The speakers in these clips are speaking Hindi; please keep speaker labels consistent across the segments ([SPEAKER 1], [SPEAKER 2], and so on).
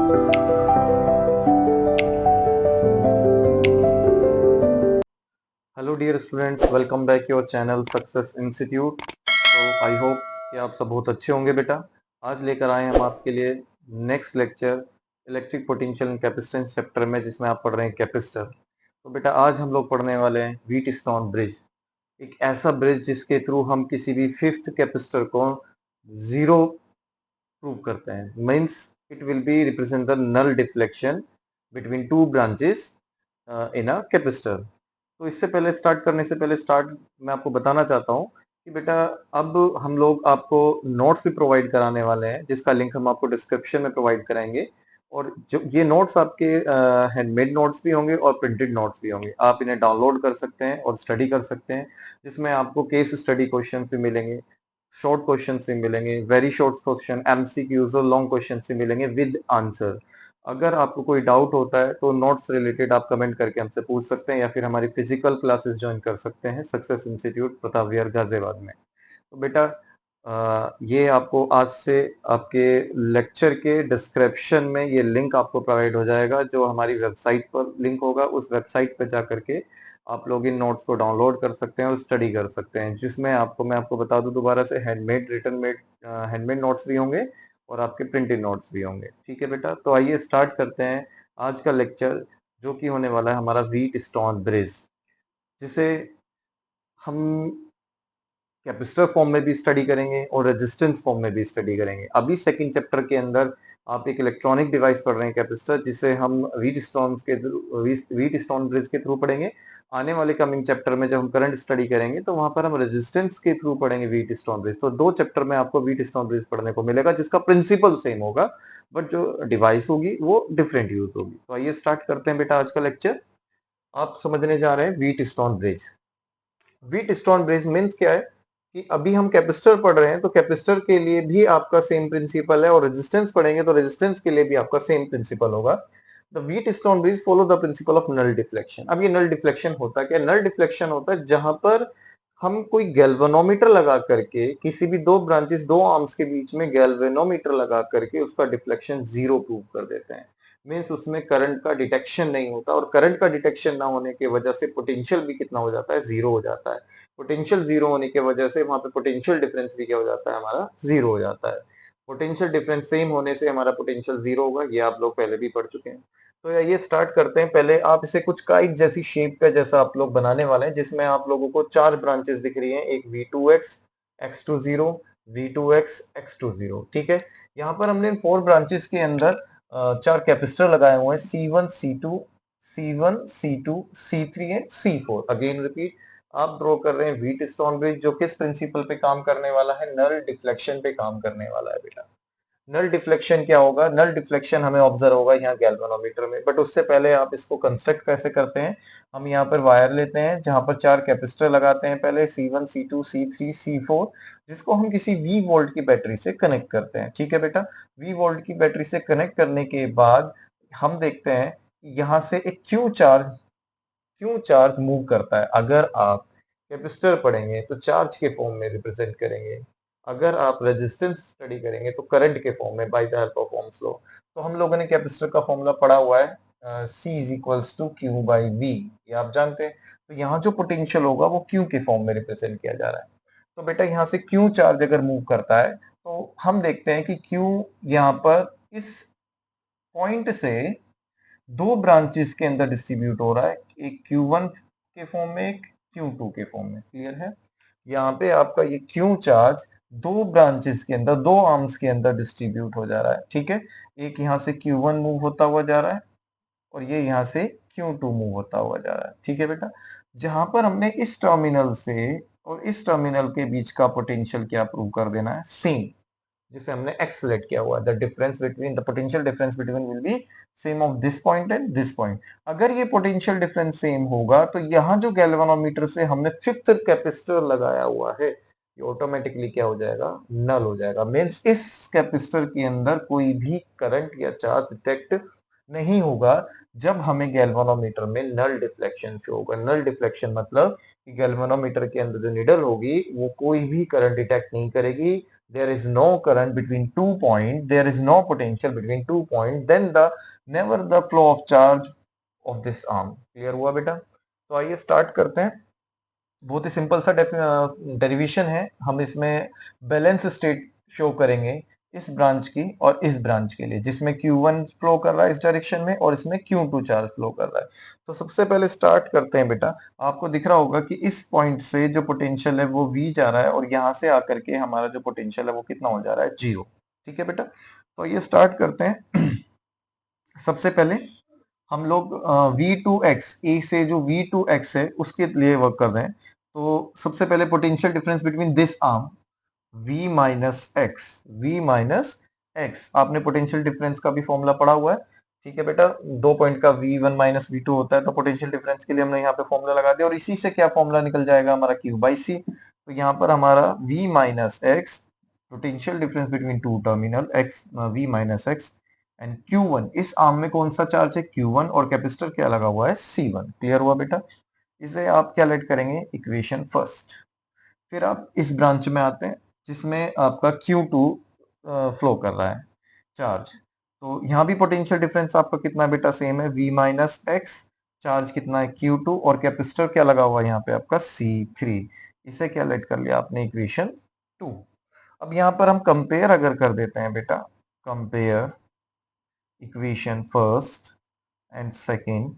[SPEAKER 1] Hello dear students, welcome back your channel success institute. तो आई होप कि आप सब बहुत अच्छे होंगे बेटा। आज लेकर आए हम आपके लिए next lecture electric potential and capacitance chapter में, जिसमें आप पढ़ रहे हैं कैपेसिटर। तो बेटा आज हम लोग पढ़ने वाले हैं व्हीट स्टोन ब्रिज, एक ऐसा ब्रिज जिसके थ्रू हम किसी भी फिफ्थ कैपेसिटर को जीरो प्रूव करते हैं। Means it will be represent the null deflection between two branches in a capacitor. तो इससे पहले स्टार्ट करने से पहले मैं आपको बताना चाहता हूँ कि बेटा अब हम लोग आपको नोट्स भी प्रोवाइड कराने वाले हैं, जिसका लिंक हम आपको डिस्क्रिप्शन में प्रोवाइड कराएंगे। और जो ये नोट्स आपके हैंडमेड नोट्स भी होंगे और प्रिंटेड नोट्स भी होंगे। आप इन्हें डाउनलोड कर सकते हैं और स्टडी कर सकते हैं, जिसमें आपको केस स्टडी क्वेश्चन भी मिलेंगे, शॉर्ट क्वेश्चन भी मिलेंगे, वेरी शॉर्ट क्वेश्चन, एमसीक्यूज और लॉन्ग क्वेश्चन भी मिलेंगे विद आंसर। अगर आपको कोई डाउट होता है तो नोट्स रिलेटेड आप कमेंट करके हमसे पूछ सकते हैं, या फिर हमारी फिजिकल क्लासेस ज्वाइन कर सकते हैं सक्सेस इंस्टीट्यूट प्रताप विहार गाजियाबाद में। तो बेटा ये आपको आज से आपके लेक्चर के डिस्क्रिप्शन में ये लिंक आपको प्रोवाइड हो जाएगा, जो हमारी वेबसाइट पर लिंक होगा। उस वेबसाइट पर जा करके आप लोग इन नोट्स को डाउनलोड कर सकते हैं और स्टडी कर सकते हैं, जिसमें मैं आपको बता दूं दोबारा से, हैंडमेड नोट्स भी होंगे और आपके प्रिंटेड नोट्स भी होंगे। ठीक है बेटा, तो आइए स्टार्ट करते हैं आज का लेक्चर, जो कि होने वाला है हमारा व्हीट स्टोन ब्रिज, जिसे हम कैपेसिटर फॉर्म में भी स्टडी करेंगे और रेजिस्टेंस फॉर्म में भी स्टडी करेंगे। अभी सेकंड चैप्टर के अंदर आप एक इलेक्ट्रॉनिक डिवाइस पढ़ रहे हैं कैपेसिटर, जिसे हम व्हीट स्टोन ब्रिज के थ्रू पढ़ेंगे। आने वाले कमिंग चैप्टर में जब हम करंट स्टडी करेंगे तो वहां पर हम रेजिस्टेंस के थ्रू पढ़ेंगे व्हीट स्टोन ब्रिज। तो दो चैप्टर में आपको व्हीट स्टोन ब्रिज पढ़ने को मिलेगा, जिसका प्रिंसिपल सेम होगा, बट जो डिवाइस होगी वो डिफरेंट यूज होगी। तो आइए स्टार्ट करते हैं बेटा आज का लेक्चर। आप समझने जा रहे हैं wheat stone bridge. Wheat stone bridge means क्या है कि अभी हम कैपेसिटर पढ़ रहे हैं, तो कैपेसिटर के लिए भी आपका सेम प्रिंसिपल है, और रेजिस्टेंस पढ़ेंगे तो रेजिस्टेंस के लिए भी आपका सेम प्रिंसिपल होगा। The Wheatstone bridge follow the principle of null deflection. अब ये नल डिफ्लेक्शन होता क्या है? नल डिफ्लेक्शन होता है जहां पर हम कोई गैल्वेनोमीटर लगा करके, किसी भी दो ब्रांचेस, दो आर्म्स के बीच में गैल्वेनोमीटर लगा करके उसका डिफ्लेक्शन जीरो प्रूव कर देते हैं। मीन्स उसमें करंट का डिटेक्शन नहीं होता, और करंट का डिटेक्शन ना होने की वजह से पोटेंशियल भी कितना हो जाता है? जीरो हो जाता है। पोटेंशियल जीरो होने की वजह से वहां पे पोटेंशियल डिफरेंस भी क्या हो जाता है? हमारा जीरो हो जाता है। पोटेंशियल डिफरेंस सेम होने से हमारा पोटेंशियल जीरो होगा, ये आप लोग पहले भी पढ़ चुके हैं। तो ये स्टार्ट करते हैं। पहले आप इसे कुछ काइट जैसी शेप का जैसा आप लोग बनाने वाले हैं, जिसमें आप लोगों को चार ब्रांचेस दिख रही हैं, एक V2X, X20, V2X, X20। ठीक है, यहाँ पर हमने इन फोर ब्रांचेस के अंदर चार कैपेसिटर लगाए हुए हैं, C1, C2, C1, C2, C3 and C4। Again repeat, आप ड्रॉ कर रहे हैं व्हीट स्टोन ब्रिज, जो किस प्रिंसिपल पे काम करने वाला है? नल डिफ्लेक्शन पे काम करने वाला है बेटा। नल डिफ्लेक्शन क्या होगा? नल डिफ्लेक्शन हमें ऑब्जर्व होगा यहाँ गैल्वेनोमीटर में, बट उससे पहले आप इसको कंस्ट्रक्ट कैसे करते हैं? हम यहाँ पर वायर लेते हैं, जहां पर चार कैपेसिटर लगाते हैं, पहले C1, C2, C3, C4, जिसको हम किसी V वोल्ट की बैटरी से कनेक्ट करते हैं। ठीक है बेटा, V वोल्ट की बैटरी से कनेक्ट करने के बाद हम देखते हैं यहाँ से एक क्यू चार्ज मूव करता है। अगर आप कैपेसिटर पढ़ेंगे तो चार्ज के फॉर्म में रिप्रेजेंट करेंगे, अगर आप रेजिस्टेंस स्टडी करेंगे तो करंट के फॉर्म में, by the help of Ohm's law. तो हम लोगों ने कैपेसिटर का फॉर्मूला पढ़ा हुआ है, C is equals to Q by V, ये आप जानते हैं। तो यहाँ जो पोटेंशियल होगा वो क्यू के फॉर्म में रिप्रेजेंट किया जा रहा है। तो बेटा यहाँ से क्यू चार्ज अगर मूव करता है तो हम देखते हैं कि क्यू यहाँ पर इस पॉइंट से दो ब्रांचेस के अंदर डिस्ट्रीब्यूट हो रहा है, एक Q1 के फॉर्म में, एक Q2 के फॉर्म में। क्लियर है? यहाँ पे आपका ये Q चार्ज दो ब्रांचेस के अंदर, दो आर्म्स के अंदर डिस्ट्रीब्यूट हो जा रहा है। ठीक है, एक यहाँ से Q1 मूव होता हुआ जा रहा है और ये यहाँ से Q2 मूव होता हुआ जा रहा है। ठीक है बेटा, जहां पर हमने इस टर्मिनल से और इस टर्मिनल के बीच का पोटेंशियल क्या प्रूव कर देना है? सेम, जिसे हमने x सेलेक्ट किया हुआ है। The difference between, the potential difference between will be same of this point and this point. अगर ये पोटेंशियल डिफरेंस सेम होगा तो यहाँ जो गैल्वेनोमीटर से हमने फिफ्थ कैपेसिटर लगाया हुआ है, ये ऑटोमेटिकली क्या हो जाएगा? नल हो जाएगा। मीन्स इस कैपेसिटर के अंदर कोई भी करंट या चार्ज डिटेक्ट नहीं होगा जब हमें गैल्वेनोमीटर में नल डिफ्लेक्शन शो होगा। नल डिफ्लेक्शन मतलब कि गैल्वेनोमीटर के अंदर जो निडल होगी वो कोई भी करंट डिटेक्ट नहीं करेगी, there is no current between 2 points, there is no potential between 2 points, then the never the flow of charge of this arm. Clear हुआ बेटा? तो आइए स्टार्ट करते हैं। बहुत ही सिंपल सा डेरिवेशन है। हम इसमें बैलेंस स्टेट शो करेंगे इस ब्रांच की और इस ब्रांच के लिए, जिसमें Q1 फ्लो कर रहा है इस डायरेक्शन में और इसमें Q2 चार्ज फ्लो कर रहा है। तो सबसे पहले स्टार्ट करते हैं बेटा। आपको दिख रहा होगा कि इस पॉइंट से जो पोटेंशियल है वो V जा रहा है और यहां से आकर के हमारा जो पोटेंशियल है वो कितना हो जा रहा है, 0। ठीक है बेटा, तो ये स्टार्ट करते हैं। सबसे पहले हम लोग V2x, ए से जो V2x है उसके लिए वर्क कर रहे हैं। तो सबसे पहले potential difference between this arm V minus x, आपने पोटेंशियल डिफरेंस का भी फॉर्मूला पढ़ा हुआ है। ठीक है बेटा, 2 पॉइंट का V1 माइनस V2 होता है, तो पोटेंशियल डिफरेंस के लिए हमने यहाँ पे फॉर्मूला लगा दिया और इसी से क्या फॉर्मूला निकल जाएगा हमारा, Q बाई सी। तो यहाँ पर हमारा V minus x, potential difference between two terminal x, V minus x and Q1, इस आर्म में कौन सा चार्ज है, Q1, और कैपेसिटर क्या लगा हुआ है, C1। क्लियर हुआ बेटा? इसे आप क्या लेट करेंगे, इक्वेशन फर्स्ट। फिर आप इस ब्रांच में आते हैं जिसमें आपका Q2 फ्लो कर रहा है चार्ज। तो यहाँ भी पोटेंशियल डिफरेंस आपका कितना है बेटा, सेम है, V माइनस एक्स, चार्ज कितना है, Q2, और कैपेसिटर क्या लगा हुआ है यहाँ पे आपका, C3। इसे क्या लेट कर लिया आपने, इक्वेशन 2। अब यहाँ पर हम कंपेयर अगर कर देते हैं बेटा, compare equation first and second,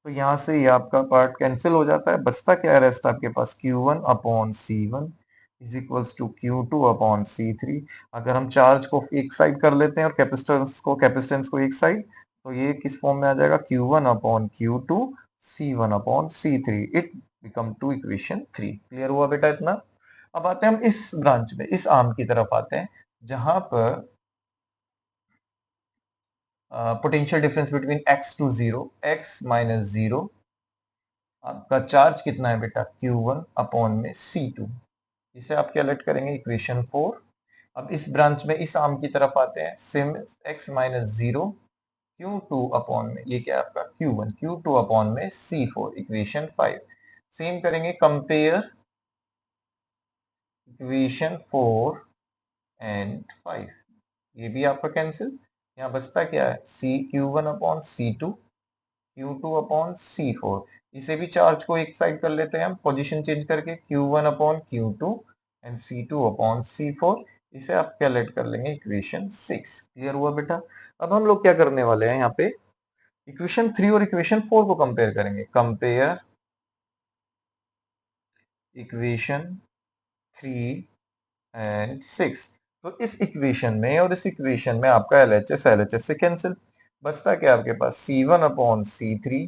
[SPEAKER 1] तो यहाँ से ये आपका पार्ट कैंसिल हो जाता है, बचता क्या है, रेस्ट आपके पास Q1 upon C1 is equals to Q2 upon C3। अगर हम चार्ज को एक साइड कर लेते हैं और कैपेसिटेंस को एक साइड, तो ये किस फॉर्म में आ जाएगा, Q1 upon Q2 C1 upon C3, it become to equation 3। Clear हुआ बेटा इतना? अब आते हैं हम इस ब्रांच में, इस आर्म की तरफ आते हैं जहां पर potential difference between x to 0, x minus 0, आपका चार्ज कितना है बेटा, Q1 अपॉन में C2। इसे आप क्या लेट करेंगे, इक्वेशन 4। अब इस ब्रांच में इस आर्म की तरफ आते हैं, SIM x minus 0, Q2 upon में ये क्या है आपका Q1, Q2 अपॉन में C4, इक्वेशन 5। सेम करेंगे, कंपेयर इक्वेशन 4 एंड 5, ये भी आपका कैंसिल। यहाँ बचता क्या है, Q1 upon C2, Q2 upon C4। इसे भी चार्ज को एक साइड कर लेते हैं हम, पोजीशन चेंज करके, Q1 upon Q2 and C2 upon C4। इसे आप क्या लेट कर लेंगे, इक्वेशन 6। क्लियर हुआ बेटा? अब हम लोग क्या करने वाले हैं, यहाँ पे इक्वेशन 3 और इक्वेशन 4 को कंपेयर करेंगे। Compare equation 3 and 6। तो इस इक्वेशन में और इस इक्वेशन में आपका LHS से कैंसिल, बचता क्या आपके पास, C1 upon C3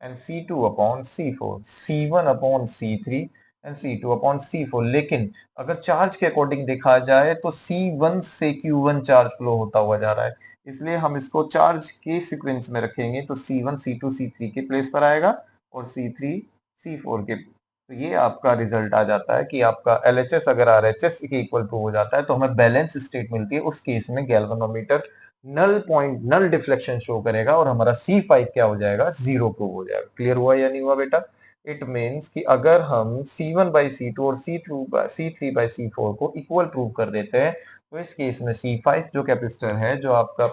[SPEAKER 1] and C2 upon C4, C1 upon C3 and C2 upon C4। लेकिन अगर चार्ज के अकॉर्डिंग देखा जाए तो C1 से Q1 चार्ज फ्लो होता हुआ जा रहा है, इसलिए हम इसको चार्ज के सीक्वेंस में रखेंगे, तो C1 C2 C3 के प्लेस पर आएगा और C3 C4 के। तो ये आपका रिजल्ट आ जाता है कि आपका LHS अगर RHS के इक्वल टू हो जाता है तो हमें बैलेंस स्टेट मिलती है। उस केस में गैल्वेनोमीटर नल डिफ्लेक्शन शो करेगा और हमारा C5 क्या हो जाएगा, 0 प्रूव हो जाएगा। क्लियर हुआ या नहीं हुआ बेटा? इट मीन्स कि अगर हम C1 बाई C2 और C3 बाई C4 को इक्वल प्रूव कर देते हैं, तो इस केस में C5 जो कैपेसिटर है जो आपका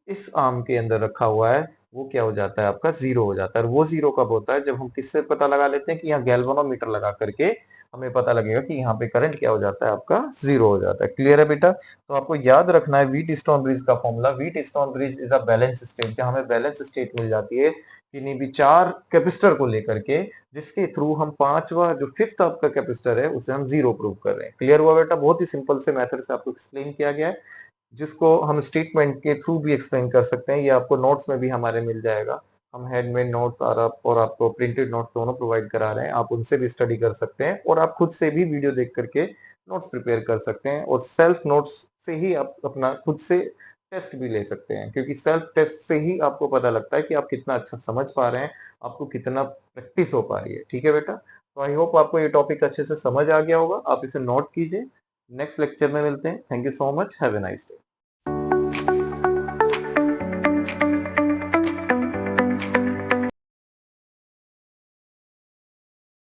[SPEAKER 1] इस आर्म के अंदर रखा हुआ है, वो क्या हो जाता है आपका, 0 हो जाता है। और वो 0 कब होता है, जब हम किससे पता लगा लेते हैं कि यहाँ गैल्वेनोमीटर लगा करके हमें पता लगेगा कि यहाँ पे करंट क्या हो जाता है आपका, 0 हो जाता है। क्लियर है बेटा? तो आपको याद रखना है व्हीटस्टोन ब्रिज का formula. Wheatstone bridge is a balance state, जहां हमें बैलेंस स्टेट मिल जाती है किन्हीं भी 4 कैपेसिटर को लेकर के, जिसके थ्रू हम पांचवा जो फिफ्थ आपका कैपेसिटर है उसे हम 0 प्रूव कर रहे हैं। क्लियर हुआ बेटा? बहुत ही सिंपल से मेथड से आपको एक्सप्लेन किया गया है, जिसको हम स्टेटमेंट के थ्रू भी एक्सप्लेन कर सकते हैं। ये आपको नोट्स में भी हमारे मिल जाएगा। हम हैंडमेड नोट्स और आपको प्रिंटेड नोट्स दोनों प्रोवाइड करा रहे हैं, आप उनसे भी स्टडी कर सकते हैं और आप खुद से भी वीडियो देख करके नोट्स प्रिपेयर कर सकते हैं और सेल्फ नोट्स से ही आप अपना खुद से टेस्ट भी ले सकते हैं, क्योंकि सेल्फ टेस्ट से ही आपको पता लगता है कि आप कितना अच्छा समझ पा रहे हैं, आपको कितना प्रैक्टिस हो पा रही है। ठीक है बेटा? तो आई होप आपको ये टॉपिक अच्छे से समझ आ गया होगा। आप इसे नोट कीजिए। नेक्स्ट लेक्चर में मिलते हैं। Thank you so much, have a nice day.